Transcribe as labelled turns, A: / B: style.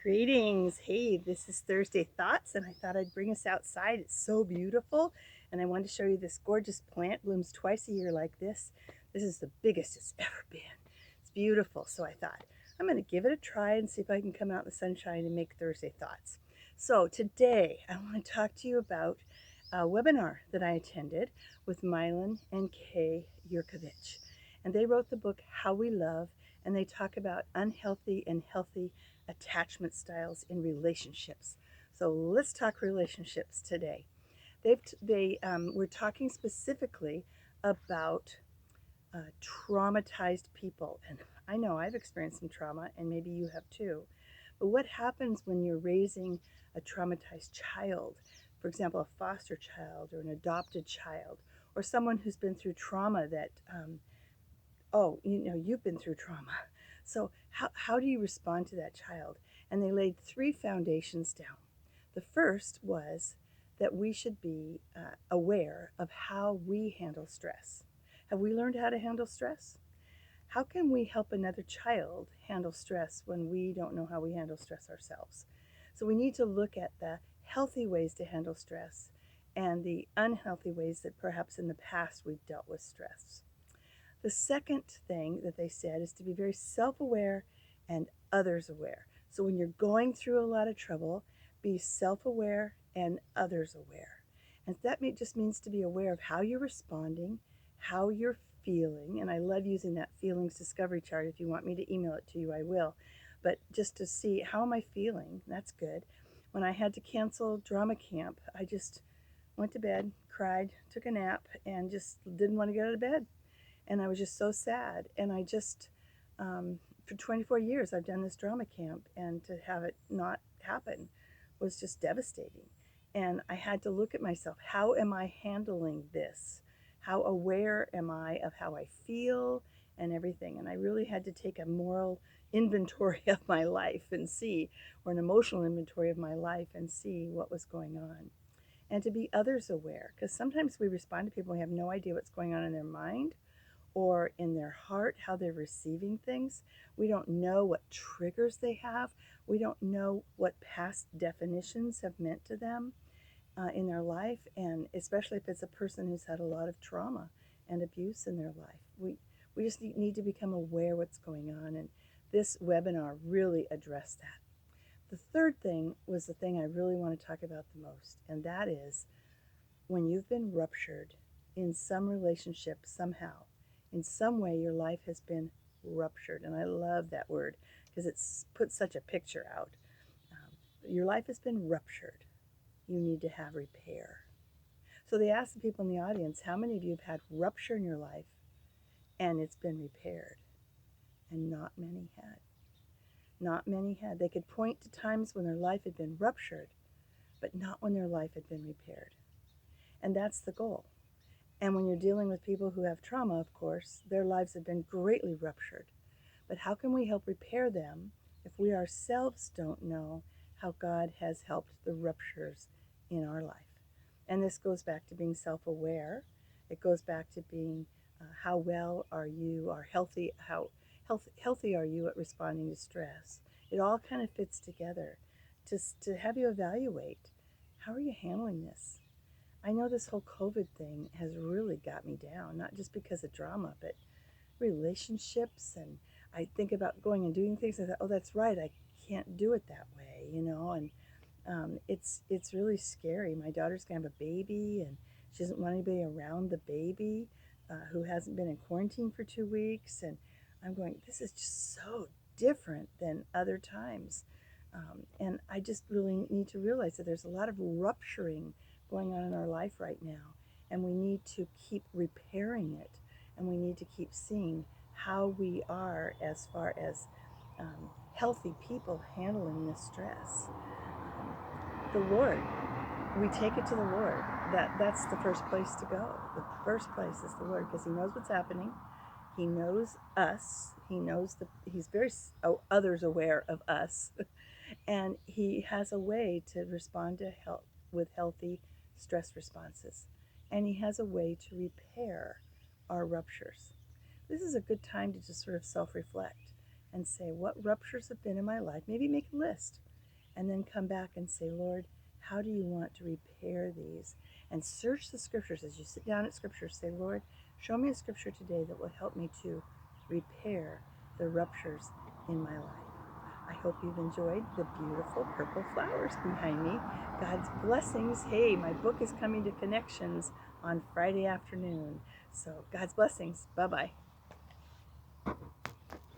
A: Greetings. Hey, this is Thursday Thoughts, and I thought I'd bring us outside. It's so beautiful, and I wanted to show you this gorgeous plant. Blooms twice a year like this. This is the biggest it's ever been. It's beautiful, so I thought I'm going to give it a try and see if I can come out in the sunshine and make Thursday Thoughts. So today, I want to talk to you about a webinar that I attended with Mylan and Kay Yurkovich. And they wrote the book How We Love, and they talk about unhealthy and healthy attachment styles in relationships. So let's talk relationships today. We're talking specifically about traumatized people, and I know I've experienced some trauma, and maybe you have too. But what happens when you're raising a traumatized child? For example, a foster child or an adopted child, or someone who's been through trauma that oh, you've been through trauma. So how do you respond to that child? And they laid three foundations down. The first was that we should be aware of how we handle stress. Have we learned how to handle stress? How can we help another child handle stress when we don't know how we handle stress ourselves? So we need to look at the healthy ways to handle stress and the unhealthy ways that perhaps in the past we've dealt with stress. The second thing that they said is to be very self aware and others aware. So when you're going through a lot of trouble, be self aware and others aware. And just means to be aware of how you're responding, how you're feeling. And I love using that feelings discovery chart. If you want me to email it to you, I will. But just to see how am I feeling, that's good. When I had to cancel drama camp, I just went to bed, cried, took a nap, and just didn't want to get out of bed. And I was just so sad. And I just, for 24 years, I've done this drama camp, and to have it not happen was just devastating. And I had to look at myself. How am I handling this? How aware am I of how I feel and everything? And I really had to take a moral inventory of my life and see, or an emotional inventory of my life and see what was going on. And to be others aware, because sometimes we respond to people and we have no idea what's going on in their mind or in their heart, how they're receiving things. We don't know what triggers they have. We don't know what past definitions have meant to them in their life, and especially if it's a person who's had a lot of trauma and abuse in their life. We just need to become aware what's going on, and this webinar really addressed that. The third thing was the thing I really want to talk about the most, and that is when you've been ruptured in some relationship somehow. In some way, your life has been ruptured. And I love that word because it puts such a picture out. Your life has been ruptured. You need to have repair. So they asked the people in the audience, how many of you have had rupture in your life and it's been repaired? And not many had. Not many had. They could point to times when their life had been ruptured, but not when their life had been repaired. And that's the goal. And when you're dealing with people who have trauma, of course, their lives have been greatly ruptured. But how can we help repair them if we ourselves don't know how God has helped the ruptures in our life? And this goes back to being self-aware. It goes back to being how well are you, or healthy, healthy are you at responding to stress? It all kind of fits together to have you evaluate, how are you handling this? I know this whole COVID thing has really got me down, not just because of drama, but relationships. And I think about going and doing things. I thought, oh, that's right, I can't do it that way, And it's really scary. My daughter's gonna have a baby, and she doesn't want anybody around the baby who hasn't been in quarantine for 2 weeks. And I'm going, this is just so different than other times. And I just really need to realize that there's a lot of rupturing going on in our life right now, and we need to keep repairing it, and we need to keep seeing how we are as far as healthy people handling this stress. The Lord, we take it to the Lord. That's the first place to go. The first place is the Lord, because He knows what's happening. He knows us. He knows He's very others aware of us, and He has a way to respond to health with healthy stress responses, and He has a way to repair our ruptures. This is a good time to just sort of self-reflect and say, what ruptures have been in my life? Maybe make a list. and then come back and say, Lord, how do you want to repair these? And search the scriptures as you sit down at scriptures. Say, Lord, show me a scripture today that will help me to repair the ruptures in my life. I hope you've enjoyed the beautiful purple flowers behind me. God's blessings. Hey, my book is coming to Connections on Friday afternoon. So God's blessings. Bye-bye.